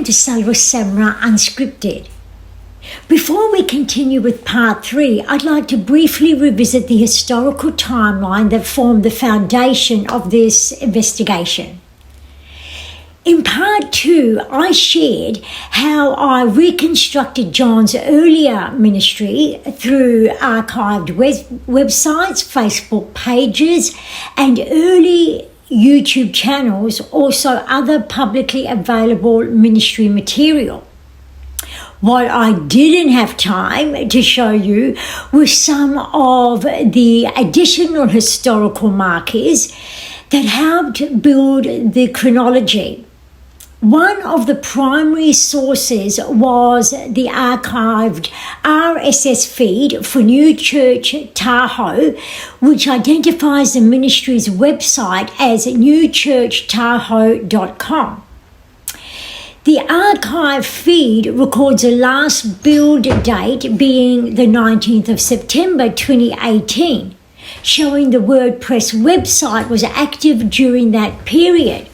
to Salva Semra Unscripted. Before we continue with part 3, I'd like to briefly revisit the historical timeline that formed the foundation of this investigation. In part 2, I shared how I reconstructed John's earlier ministry through archived websites, Facebook pages, and early YouTube channels, also other publicly available ministry material. What I didn't have time to show you were some of the additional historical markers that helped build the chronology. One of the primary sources was the archived RSS feed for New Church Tahoe, which identifies the ministry's website as newchurchtahoe.com. The archive feed records the last build date being the 19th of September 2018, showing the WordPress website was active during that period.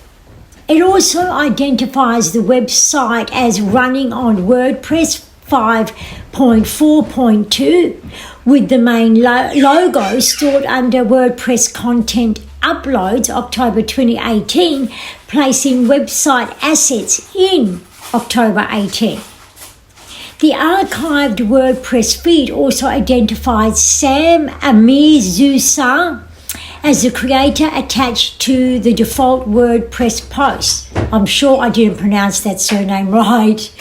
It also identifies the website as running on WordPress 5.4.2 with the main logo stored under WordPress content uploads October 2018, placing website assets in October 18. The archived WordPress feed also identifies Sam Amizusa as the creator attached to the default WordPress post. I'm sure I didn't pronounce that surname right.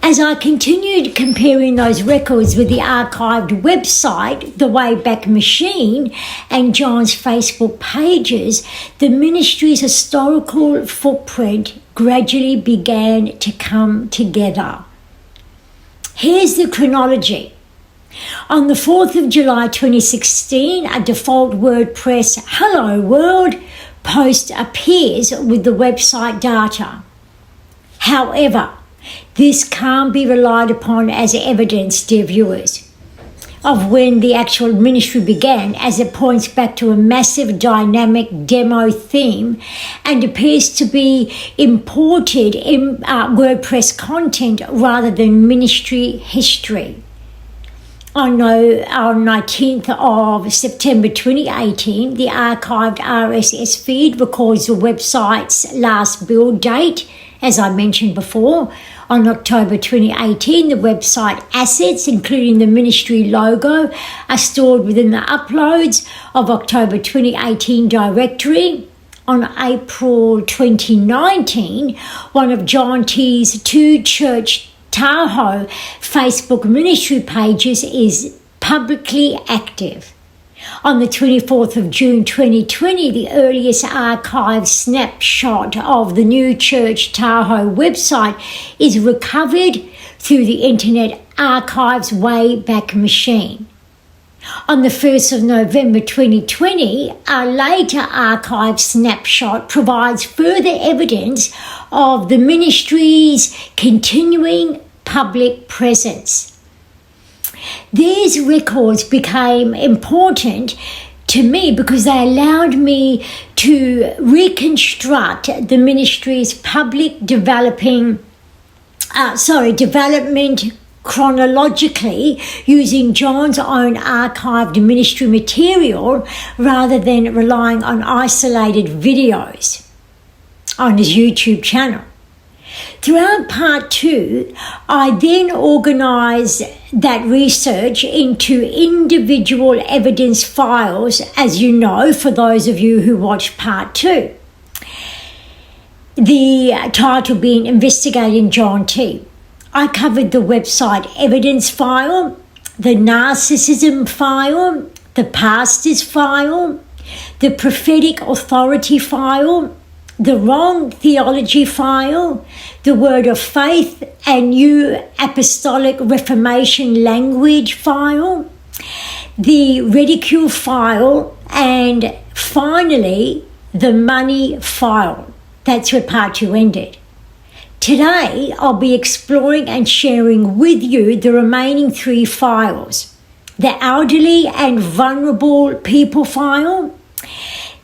As I continued comparing those records with the archived website, the Wayback Machine, and John's Facebook pages, the ministry's historical footprint gradually began to come together. Here's the chronology. On the 4th of July 2016, a default WordPress Hello World post appears with the website data. However, this can't be relied upon as evidence, dear viewers, of when the actual ministry began, as it points back to a massive dynamic demo theme and appears to be imported in WordPress content rather than ministry history. On 19th of September 2018, the archived RSS feed records the website's last build date, as I mentioned before. On October 2018, the website assets, including the ministry logo, are stored within the uploads of October 2018 directory. On April 2019, one of John T's 2 Church Tahoe Facebook ministry pages is publicly active. On the 24th of June 2020, the earliest archived snapshot of the New Church Tahoe website is recovered through the Internet Archive's Wayback Machine. On the 1st of November 2020, a later archived snapshot provides further evidence of the ministry's continuing public presence. These records became important to me because they allowed me to reconstruct the ministry's public development chronologically using John's own archived ministry material rather than relying on isolated videos on his YouTube channel. Throughout part 2, I then organised that research into individual evidence files, as you know, for those of you who watched part 2. The title being Investigating John T. I covered the website evidence file, the narcissism file, the pastors file, the prophetic authority file, the wrong theology file, the word of faith and new apostolic reformation language file, the ridicule file, and finally the money file. That's where part 2 ended. Today, I'll be exploring and sharing with you the remaining 3 files: the elderly and vulnerable people file,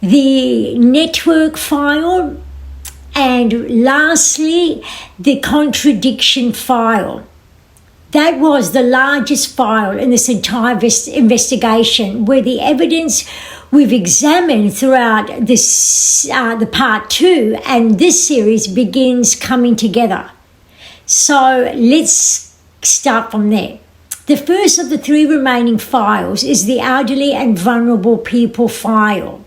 the network file, And lastly, the contradiction file. That was the largest file in this entire investigation, where the evidence we've examined throughout this, the part 2 and this series begins coming together. So let's start from there. The first of the 3 remaining files is the elderly and vulnerable people file.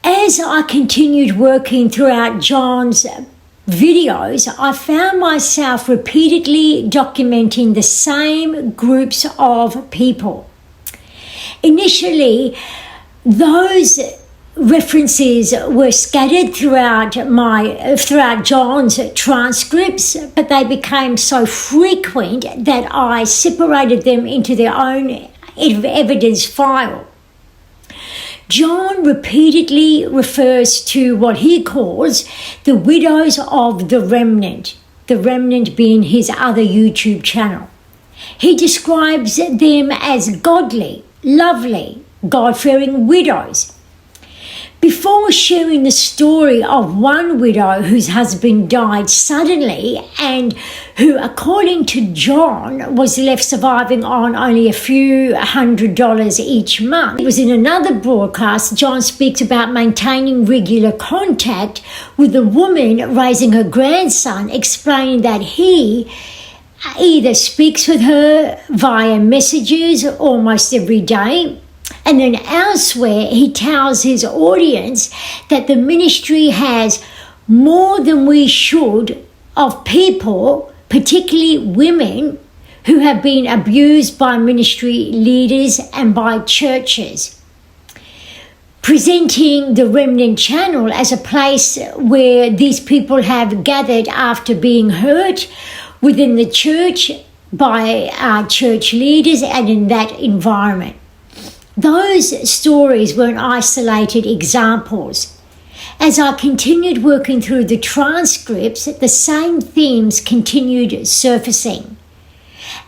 As I continued working throughout John's videos, I found myself repeatedly documenting the same groups of people. Initially, those references were scattered throughout John's transcripts, but they became so frequent that I separated them into their own evidence file. John repeatedly refers to what he calls the widows of the Remnant being his other YouTube channel. He describes them as godly, lovely, God-fearing widows. Before sharing the story of one widow whose husband died suddenly and who, according to John, was left surviving on only a few $100 each month, it was in another broadcast, John speaks about maintaining regular contact with a woman raising her grandson, explaining that he either speaks with her via messages almost every day. And then elsewhere, he tells his audience that the ministry has more than we should of people, particularly women, who have been abused by ministry leaders and by churches. Presenting the Remnant channel as a place where these people have gathered after being hurt within the church by church leaders and in that environment. Those stories weren't isolated examples. As I continued working through the transcripts, the same themes continued surfacing.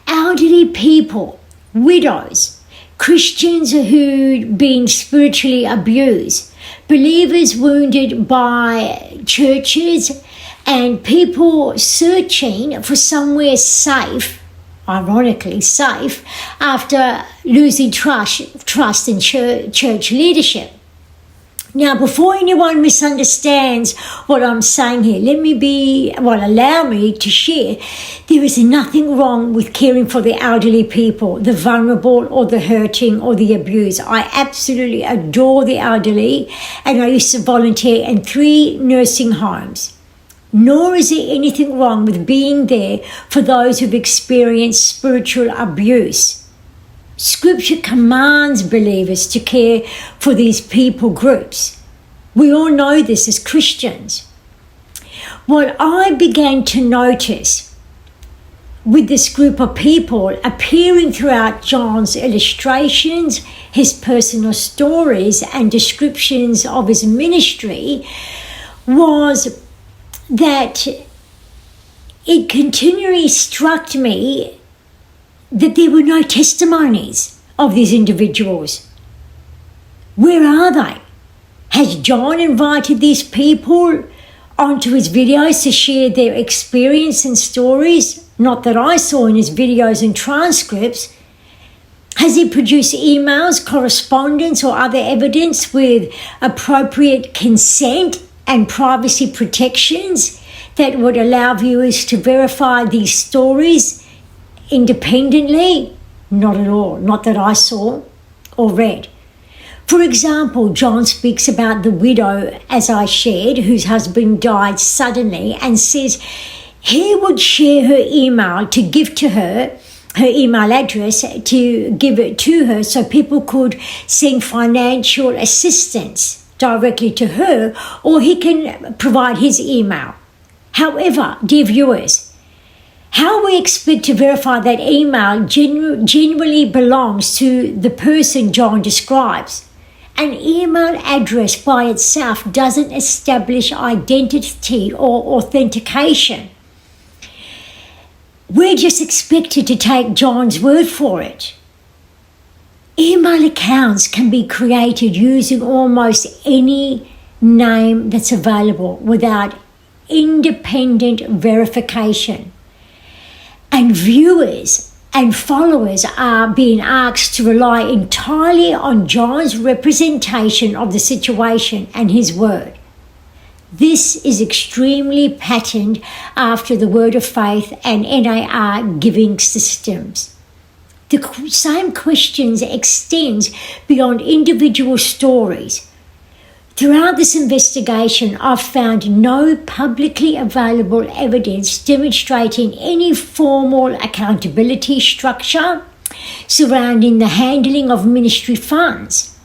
Elderly people, widows, Christians who'd been spiritually abused, believers wounded by churches, and people searching for somewhere safe, ironically safe, after losing trust in church leadership. Now, before anyone misunderstands what I'm saying here, allow me to share, there is nothing wrong with caring for the elderly people, the vulnerable or the hurting or the abused. I absolutely adore the elderly, and I used to volunteer in 3 nursing homes. Nor is there anything wrong with being there for those who've experienced spiritual abuse. Scripture commands believers to care for these people groups. We all know this as Christians. What I began to notice with this group of people appearing throughout John's illustrations, his personal stories, and descriptions of his ministry was that it continually struck me that there were no testimonies of these individuals. Where are they? Has John invited these people onto his videos to share their experience and stories? Not that I saw in his videos and transcripts. Has he produced emails, correspondence, or other evidence with appropriate consent and privacy protections that would allow viewers to verify these stories independently? Not at all, not that I saw or read. For example, John speaks about the widow, as I shared, whose husband died suddenly, and says he would share her email to give to her email address to give it to her so people could send financial assistance directly to her, or he can provide his email. However, dear viewers, how we expect to verify that email genuinely belongs to the person John describes? An email address by itself doesn't establish identity or authentication. We're just expected to take John's word for it. Email accounts can be created using almost any name that's available without independent verification. And viewers and followers are being asked to rely entirely on John's representation of the situation and his word. This is extremely patterned after the Word of Faith and NAR giving systems. The same questions extends beyond individual stories. Throughout this investigation, I've found no publicly available evidence demonstrating any formal accountability structure surrounding the handling of ministry funds.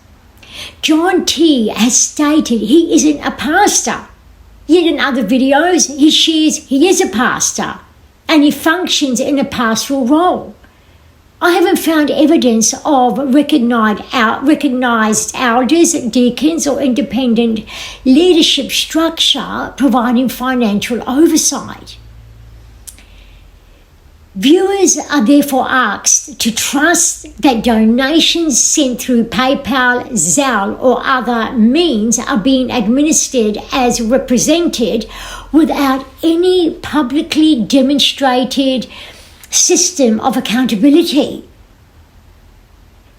John T has stated he isn't a pastor, yet in other videos he shares he is a pastor and he functions in a pastoral role. I haven't found evidence of recognised elders, deacons, or independent leadership structure providing financial oversight. Viewers are therefore asked to trust that donations sent through PayPal, Zelle, or other means are being administered as represented without any publicly demonstrated system of accountability.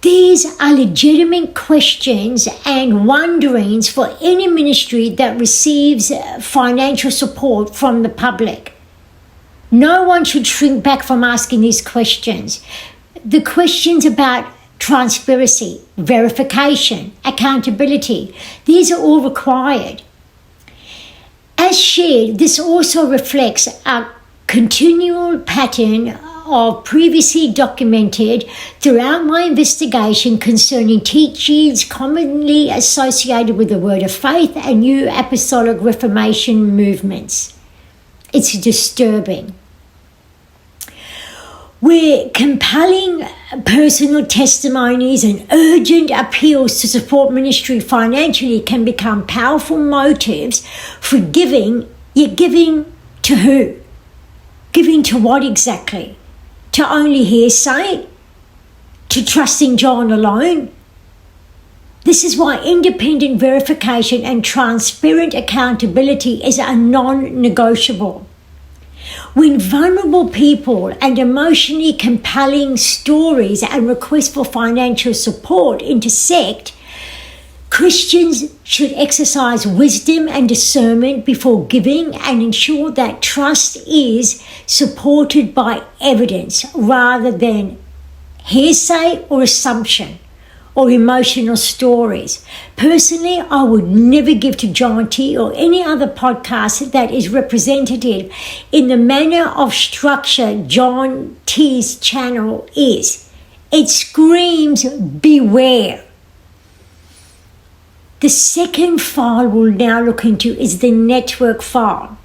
These are legitimate questions and wonderings for any ministry that receives financial support from the public. No one should shrink back from asking these questions. The questions about transparency, verification, accountability, these are all required. As shared, this also reflects a continual pattern of previously documented throughout my investigation concerning teachings commonly associated with the Word of Faith and New Apostolic Reformation movements. It's disturbing. Where compelling personal testimonies and urgent appeals to support ministry financially can become powerful motives for giving, yet giving to who? Giving to what exactly? To only hearsay? To trusting John alone? This is why independent verification and transparent accountability is a non-negotiable. When vulnerable people and emotionally compelling stories and requests for financial support intersect, Christians should exercise wisdom and discernment before giving and ensure that trust is supported by evidence rather than hearsay or assumption or emotional stories. Personally, I would never give to John T or any other podcast that is representative in the manner of structure John T's channel is. It screams beware. The second file we'll now look into is the network file.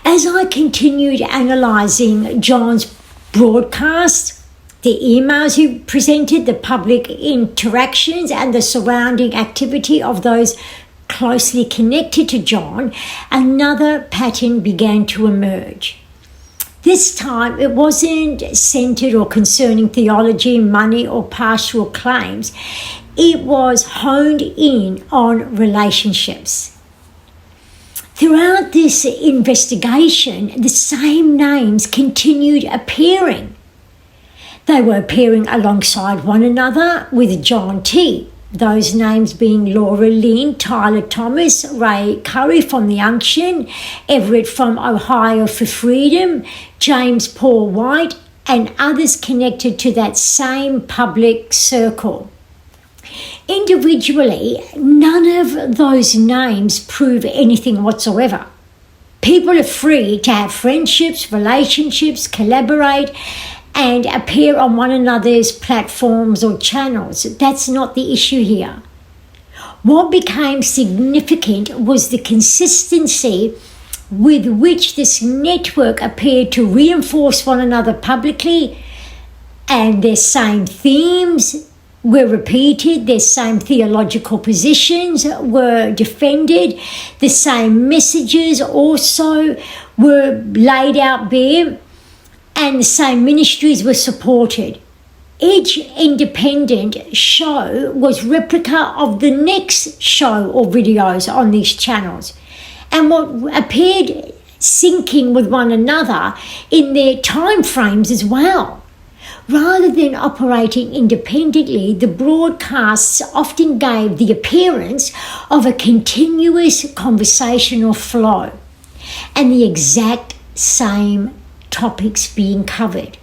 As I continued analysing John's broadcast, the emails he presented, the public interactions, and the surrounding activity of those closely connected to John, another pattern began to emerge. This time, it wasn't centred or concerning theology, money, or pastoral claims. It was honed in on relationships. Throughout this investigation, the same names continued appearing. They were appearing alongside one another with John T, those names being Laura Lynn, Tyler Thomas, Ray Curry from The Unction, Everett from Ohio for Freedom, James Paul White, and others connected to that same public circle. Individually, none of those names prove anything whatsoever. People are free to have friendships, relationships, collaborate, and appear on one another's platforms or channels. That's not the issue here. What became significant was the consistency with which this network appeared to reinforce one another publicly, and their same themes were repeated, their same theological positions were defended, the same messages also were laid out bare, and the same ministries were supported. Each independent show was replica of the next show or videos on these channels, and what appeared syncing with one another in their time frames as well. Rather than operating independently, the broadcasts often gave the appearance of a continuous conversational flow and the exact same topics being covered,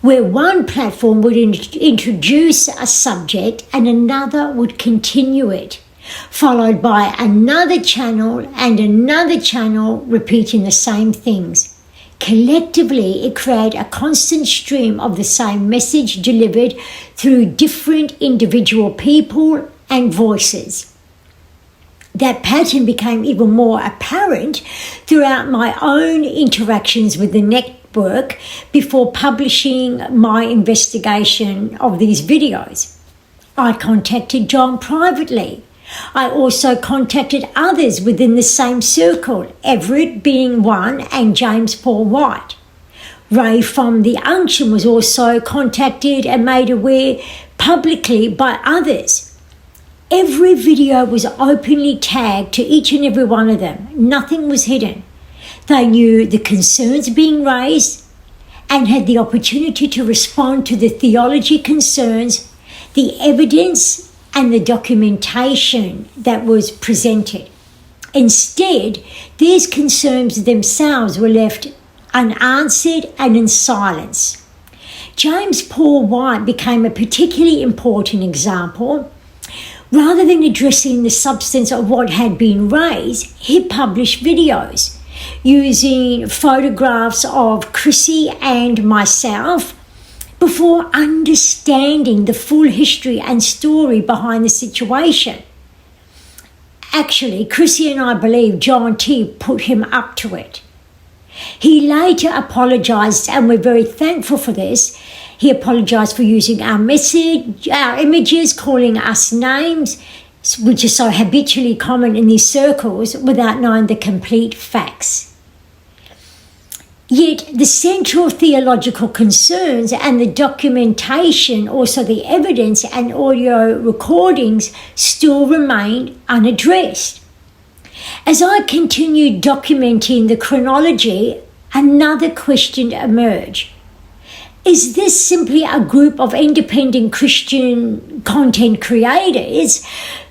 where one platform would introduce a subject and another would continue it, followed by another channel and another channel repeating the same things. Collectively, it created a constant stream of the same message delivered through different individual people and voices. That pattern became even more apparent throughout my own interactions with the network before publishing my investigation of these videos. I contacted John privately. I also contacted others within the same circle, Everett being one and James Paul White. Ray from the Unction was also contacted and made aware publicly by others. Every video was openly tagged to each and every one of them. Nothing was hidden. They knew the concerns being raised and had the opportunity to respond to the theology concerns, the evidence, and the documentation that was presented. Instead, these concerns themselves were left unanswered and in silence. James Paul White became a particularly important example. Rather than addressing the substance of what had been raised, he published videos using photographs of Chrissy and myself before understanding the full history and story behind the situation. Actually, Chrissy and I believe John T. put him up to it. He later apologised, and we're very thankful for this. He apologised for using our images, calling us names, which is so habitually common in these circles, without knowing the complete facts. Yet the central theological concerns and the documentation, also the evidence and audio recordings, still remain unaddressed. As I continued documenting the chronology, another question emerged. Is this simply a group of independent Christian content creators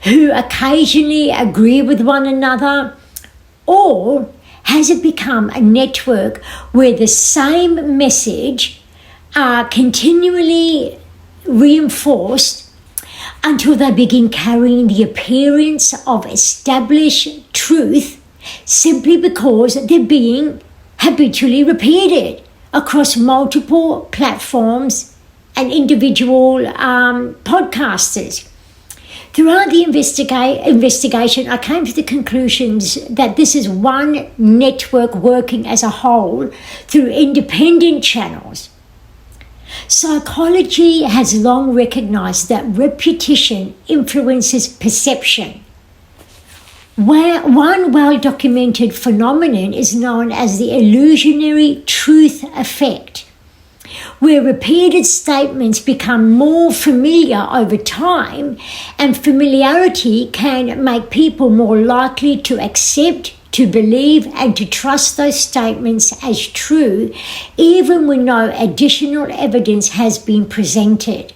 who occasionally agree with one another, or has it become a network where the same message are continually reinforced until they begin carrying the appearance of established truth simply because they're being habitually repeated across multiple platforms and individual podcasters? Throughout the investigation, I came to the conclusions that this is one network working as a whole through independent channels. Psychology has long recognized that repetition influences perception. One well-documented phenomenon is known as the illusionary truth effect, where repeated statements become more familiar over time, and familiarity can make people more likely to accept, to believe, and to trust those statements as true, even when no additional evidence has been presented.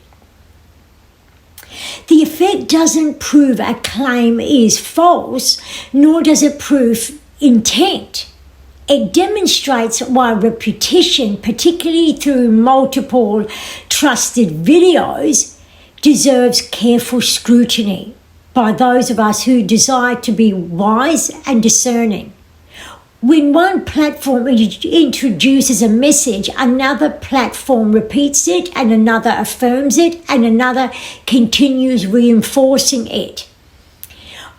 The effect doesn't prove a claim is false, nor does it prove intent. It demonstrates why repetition, particularly through multiple trusted videos, deserves careful scrutiny by those of us who desire to be wise and discerning. When one platform introduces a message, another platform repeats it, and another affirms it, and another continues reinforcing it.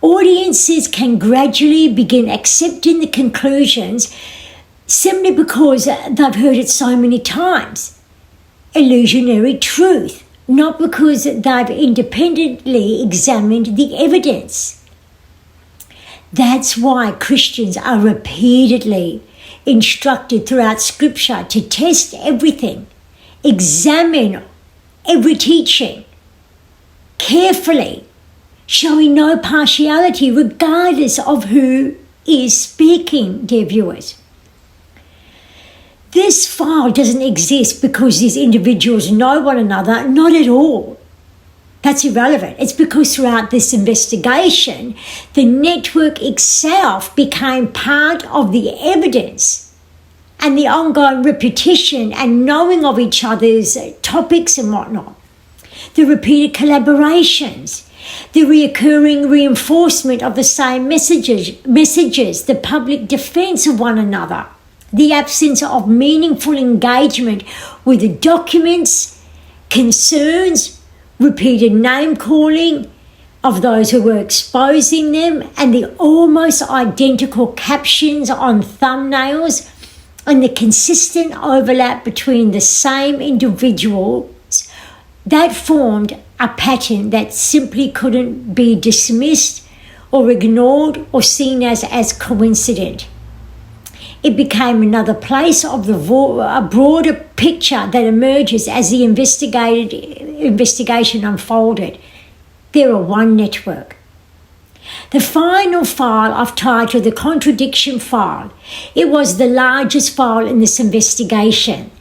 Audiences can gradually begin accepting the conclusions simply because they've heard it so many times. Illusionary truth, not because they've independently examined the evidence. That's why Christians are repeatedly instructed throughout Scripture to test everything, examine every teaching carefully, showing no partiality regardless of who is speaking, dear viewers. This file doesn't exist because these individuals know one another, not at all. That's irrelevant. It's because throughout this investigation, the network itself became part of the evidence and the ongoing repetition and knowing of each other's topics and whatnot. The repeated collaborations, the reoccurring reinforcement of the same messages, the public defense of one another, the absence of meaningful engagement with the documents, concerns, repeated name-calling of those who were exposing them, and the almost identical captions on thumbnails, and the consistent overlap between the same individuals, that formed a pattern that simply couldn't be dismissed or ignored or seen as coincident. It became another place of a broader picture that emerges as the investigation unfolded. There are one network. The final file I've titled the contradiction file. It was the largest file in this investigation.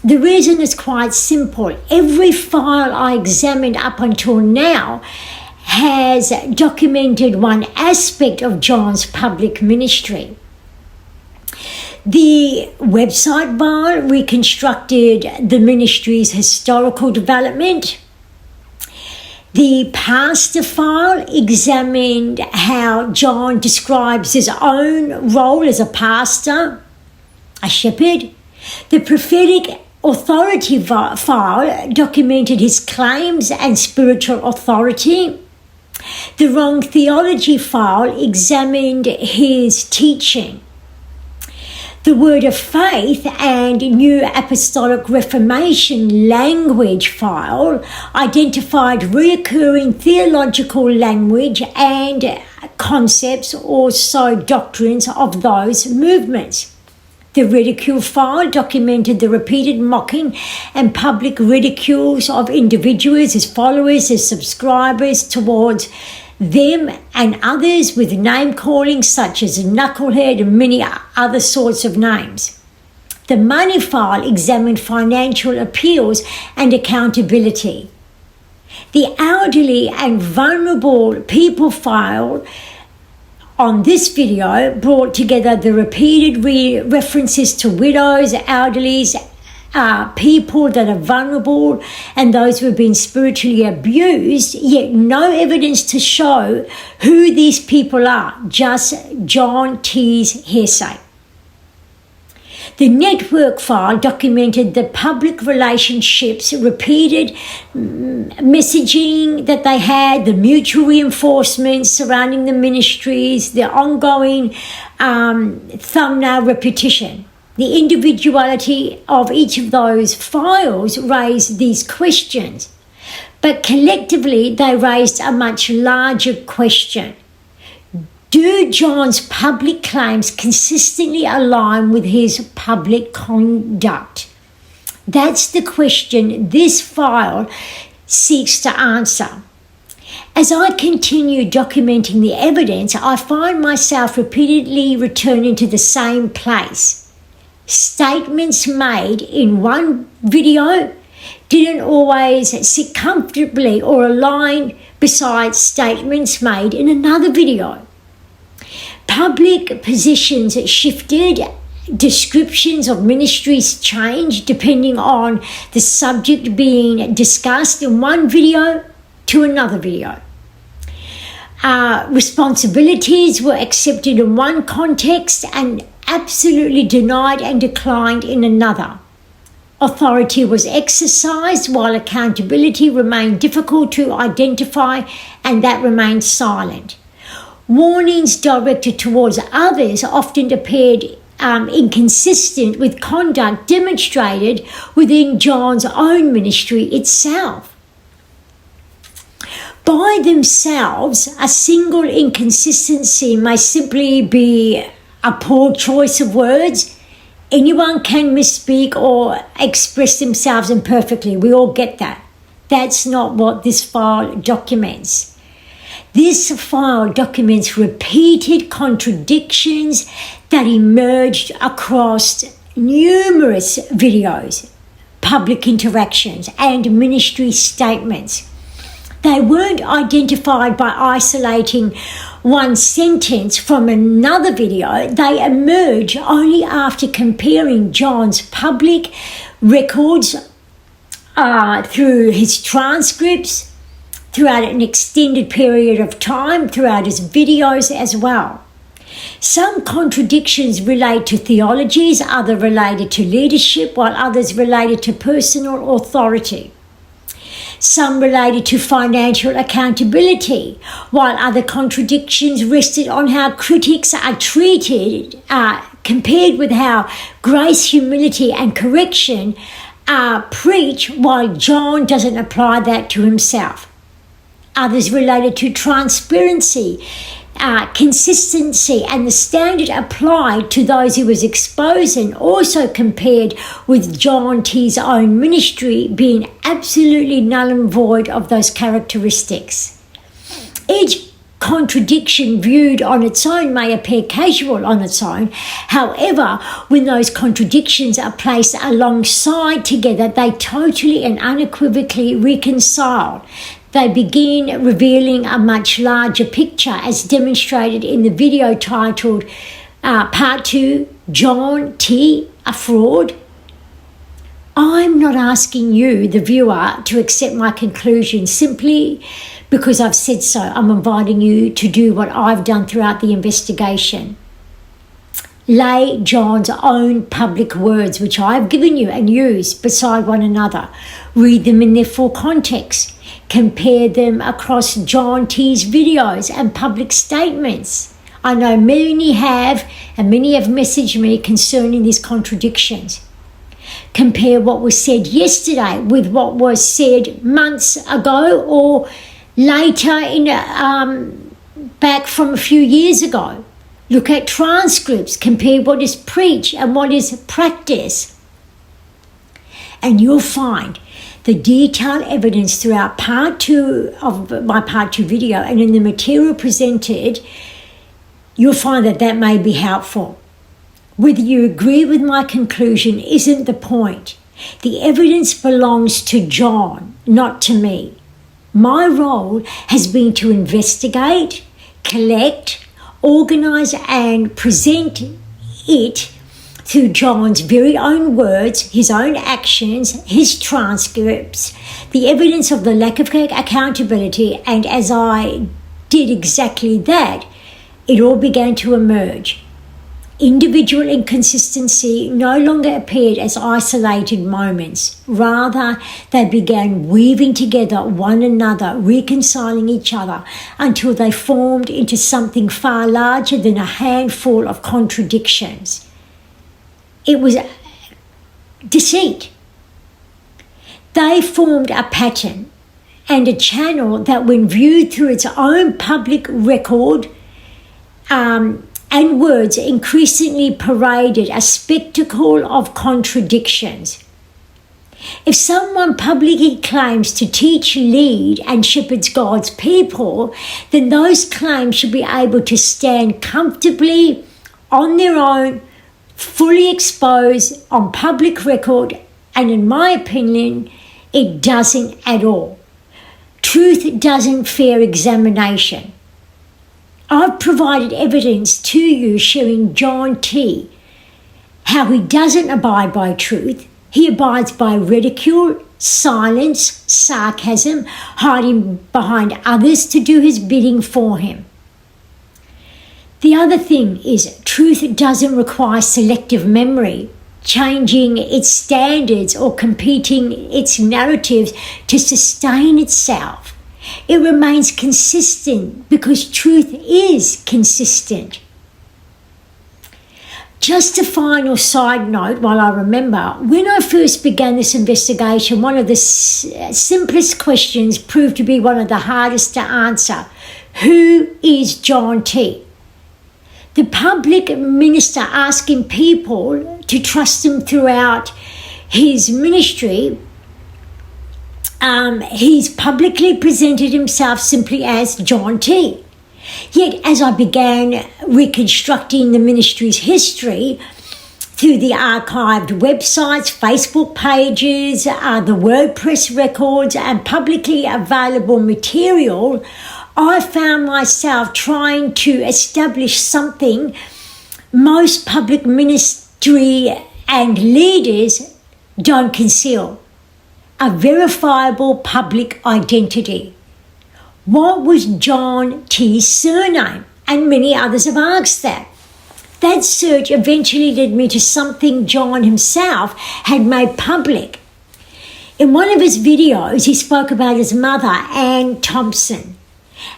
The reason is quite simple. Every file I examined up until now has documented one aspect of John's public ministry. The website file reconstructed the ministry's historical development. The pastor file examined how John describes his own role as a pastor, a shepherd. The prophetic authority file documented his claims and spiritual authority. The wrong theology file examined his teaching. The Word of Faith and New Apostolic Reformation language file identified recurring theological language and concepts, also doctrines of those movements. The ridicule file documented the repeated mocking and public ridicules of individuals, his followers, his subscribers towards them and others with name-calling such as knucklehead and many other sorts of names. The money file examined financial appeals and accountability. The elderly and vulnerable people file on this video brought together the repeated references to widows, elderlies, people that are vulnerable and those who have been spiritually abused, yet no evidence to show who these people are, just John T's hearsay. The network file documented the public relationships, repeated messaging that they had, the mutual reinforcements surrounding the ministries, the ongoing thumbnail repetition. The individuality of each of those files raised these questions, but collectively they raised a much larger question. Do John's public claims consistently align with his public conduct? That's the question this file seeks to answer. As I continue documenting the evidence, I find myself repeatedly returning to the same place. Statements made in one video didn't always sit comfortably or align beside statements made in another video. Public positions shifted, descriptions of ministries changed depending on the subject being discussed in one video to another video. Responsibilities were accepted in one context and absolutely denied and declined in another. Authority was exercised while accountability remained difficult to identify, and that remained silent. Warnings directed towards others often appeared inconsistent with conduct demonstrated within John's own ministry itself. By themselves, a single inconsistency may simply be a poor choice of words, Anyone can misspeak or express themselves imperfectly. We all get that. That's not what this file documents. This file documents repeated contradictions that emerged across numerous videos, public interactions, and ministry statements. They weren't identified by isolating one sentence from another video. They emerge only after comparing John's public records through his transcripts, throughout an extended period of time, throughout his videos as well. Some contradictions relate to theologies, others related to leadership, while others related to personal authority. Some related to financial accountability, while other contradictions rested on how critics are treated, compared with how grace, humility, and correction are preached, while John doesn't apply that to himself. Others related to transparency, consistency, and the standard applied to those he was exposing, also compared with John T's own ministry being absolutely null and void of those characteristics. Each contradiction viewed on its own may appear casual on its own. However, when those contradictions are placed alongside together, they totally and unequivocally reconcile. They begin revealing a much larger picture, as demonstrated in the video titled Part 2, John T, a Fraud. I'm not asking you, the viewer, to accept my conclusion simply because I've said so. I'm inviting you to do what I've done throughout the investigation. Lay John's own public words, which I've given you and used, beside one another. Read them in their full context. Compare them across John T's videos and public statements. I know many have, and many have messaged me concerning these contradictions. Compare what was said yesterday with what was said months ago or later back from a few years ago. Look at transcripts. Compare what is preached and what is practiced. And you'll find the detailed evidence throughout part 2 of my part 2 video and in the material presented. You'll find that may be helpful. Whether you agree with my conclusion isn't the point. The evidence belongs to John, not to me. My role has been to investigate, collect, organize, and present it through John's very own words, his own actions, his transcripts, the evidence of the lack of accountability, and as I did exactly that, it all began to emerge. Individual inconsistency no longer appeared as isolated moments. Rather, they began weaving together one another, reconciling each other, until they formed into something far larger than a handful of contradictions. It was deceit. They formed a pattern and a channel that, when viewed through its own public record and words, increasingly paraded a spectacle of contradictions. If someone publicly claims to teach, lead, and shepherd God's people, then those claims should be able to stand comfortably on their own, fully exposed on public record, and in my opinion, it doesn't at all. Truth doesn't fear examination. I've provided evidence to you showing John T. how he doesn't abide by truth. He abides by ridicule, silence, sarcasm, hiding behind others to do his bidding for him. The other thing is, truth doesn't require selective memory, changing its standards or competing its narratives to sustain itself. It remains consistent because truth is consistent. Just a final side note while I remember, when I first began this investigation, one of the simplest questions proved to be one of the hardest to answer. Who is John T? the public minister asking people to trust him throughout his ministry, he's publicly presented himself simply as John T. Yet as I began reconstructing the ministry's history through the archived websites, Facebook pages, the WordPress records, and publicly available material, I found myself trying to establish something most public ministry and leaders don't conceal: a verifiable public identity. What was John T's surname? And many others have asked that. That search eventually led me to something John himself had made public. In one of his videos, he spoke about his mother, Ann Thompson,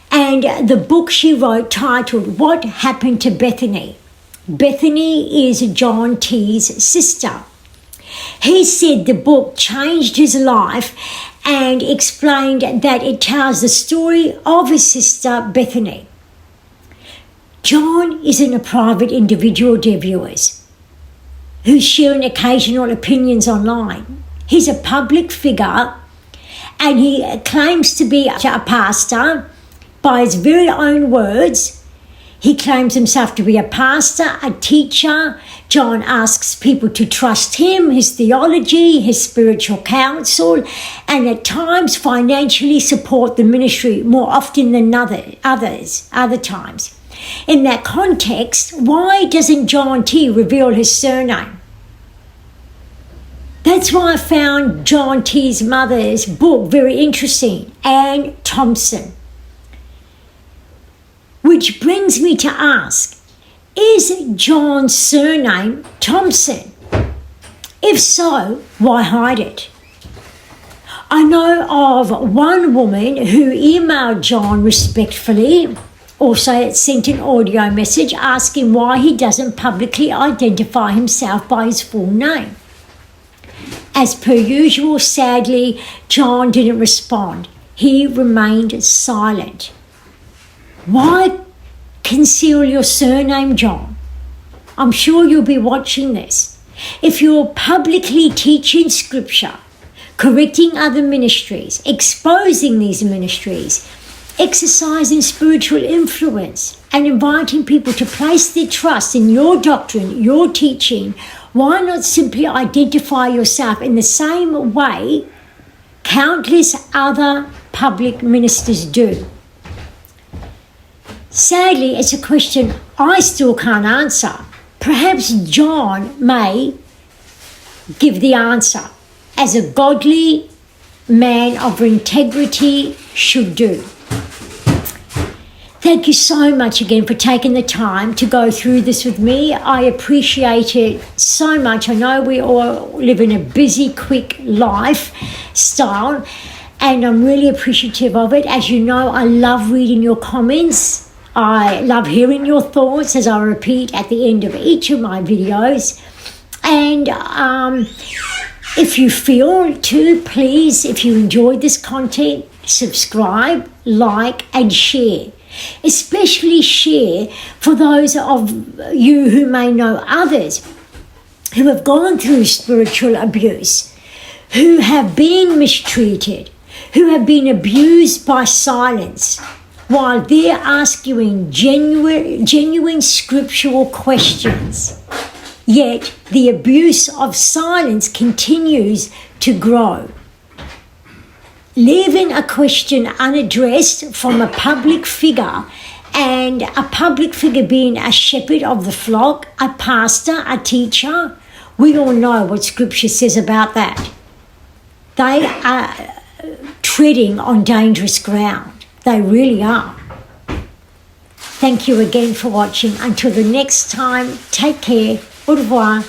and the book she wrote titled What Happened to Bethany? Bethany is John T's sister. He said the book changed his life and explained that it tells the story of his sister Bethany. John isn't a private individual, dear viewers, who's sharing occasional opinions online. He's a public figure, and he claims to be a pastor. By his very own words, he claims himself to be a pastor, a teacher. John asks people to trust him, his theology, his spiritual counsel, and at times financially support the ministry more often than other times. In that context, why doesn't John T reveal his surname? That's why I found John T's mother's book very interesting, Ann Thompson. Which brings me to ask, is John's surname Thompson? If so, why hide it? I know of one woman who emailed John respectfully, also sent an audio message asking why he doesn't publicly identify himself by his full name. As per usual, sadly, John didn't respond. He remained silent. Why conceal your surname, John? I'm sure you'll be watching this. If you're publicly teaching scripture, correcting other ministries, exposing these ministries, exercising spiritual influence, and inviting people to place their trust in your doctrine, your teaching, why not simply identify yourself in the same way countless other public ministers do? Sadly, it's a question I still can't answer. Perhaps John may give the answer, as a godly man of integrity should do. Thank you so much again for taking the time to go through this with me. I appreciate it so much. I know we all live in a busy, quick lifestyle, and I'm really appreciative of it. As you know, I love reading your comments. I love hearing your thoughts, as I repeat at the end of each of my videos. And if you feel to, please, if you enjoyed this content, subscribe, like, and share. Especially share for those of you who may know others who have gone through spiritual abuse, who have been mistreated, who have been abused by silence, while they're asking genuine scriptural questions. Yet the abuse of silence continues to grow. Leaving a question unaddressed from a public figure, and a public figure being a shepherd of the flock, a pastor, a teacher, we all know what scripture says about that. They are treading on dangerous ground. They really are. Thank you again for watching. Until the next time, take care. Au revoir.